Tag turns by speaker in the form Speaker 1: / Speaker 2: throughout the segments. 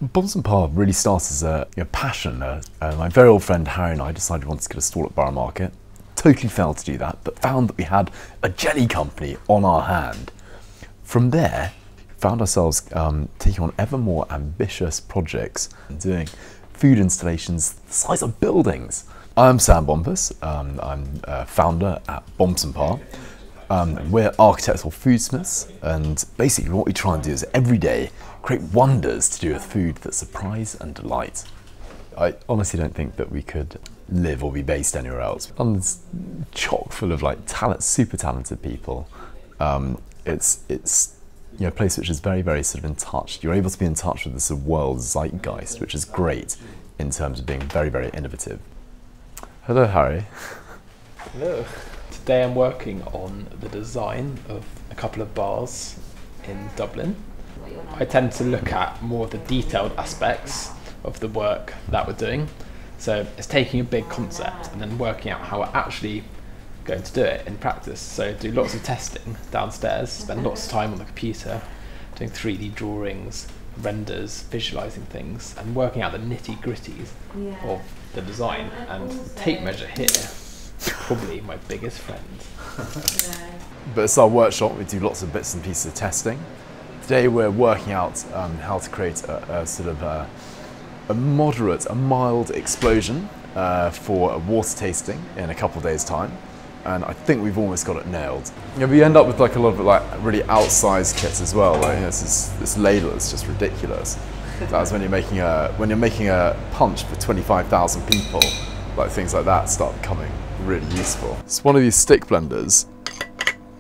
Speaker 1: Bomson Bar really started as a passion. My very old friend Harry and I decided we wanted to get a stall at Borough Market. Totally failed to do that, but found that we had a jelly company on our hand. From there, found ourselves taking on ever more ambitious projects and doing food installations the size of buildings. I'm Sam Bompus. I'm a founder at Bomson Bar. We're architectural foodsmiths, and basically what we try and do is every day create wonders to do with food that surprise and delight. I honestly don't think that we could live or be based anywhere else. London's chock full of super talented people. It's a place which is very, very sort of in touch. You're able to be in touch with the sort of world's zeitgeist, which is great in terms of being very, very innovative. Hello, Harry.
Speaker 2: Hello. Today I'm working on the design of a couple of bars in Dublin. I tend to look at more of the detailed aspects of the work that we're doing. So it's taking a big concept and then working out how we're actually going to do it in practice. So do lots of testing downstairs, spend lots of time on the computer, doing 3D drawings, renders, visualizing things, and working out the nitty-gritties of the design. And the tape measure here, probably my biggest friend.
Speaker 1: But it's our workshop. We do lots of bits and pieces of testing. Today we're working out how to create a sort of a mild explosion for a water tasting in a couple of days' time. And I think we've almost got it nailed. We end up with a lot of really outsized kits as well. This ladle is just ridiculous. That's when you're making a punch for 25,000 people. Things like that start becoming really useful. So one of these stick blenders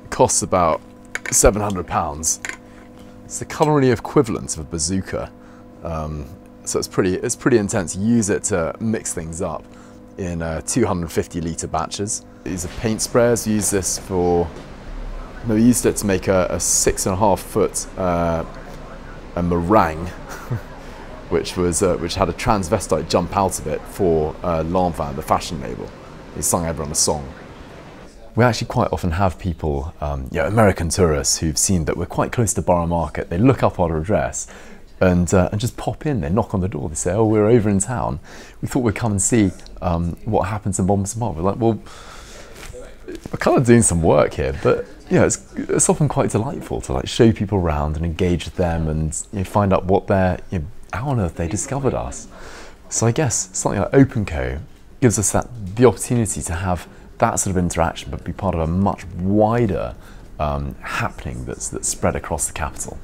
Speaker 1: costs about £700. It's the culinary equivalent of a bazooka. So it's pretty intense. You use it to mix things up in 250 litre batches. These are paint sprayers. We used it to make a 6.5 foot a meringue, which had a transvestite jump out of it for Lanvin, the fashion label. He sung everyone a song. We actually quite often have people, American tourists, who've seen that we're quite close to Borough Market. They look up our address and just pop in. They knock on the door. They say, "Oh, we're over in town. We thought we'd come and see what happens in Bomson Bar." We're like, "Well, we're kind of doing some work here, but it's often quite delightful to show people around and engage with them and find out what how on earth they discovered us." So I guess something like OpenCo gives us the opportunity to have that sort of interaction, but be part of a much wider happening that's spread across the capital.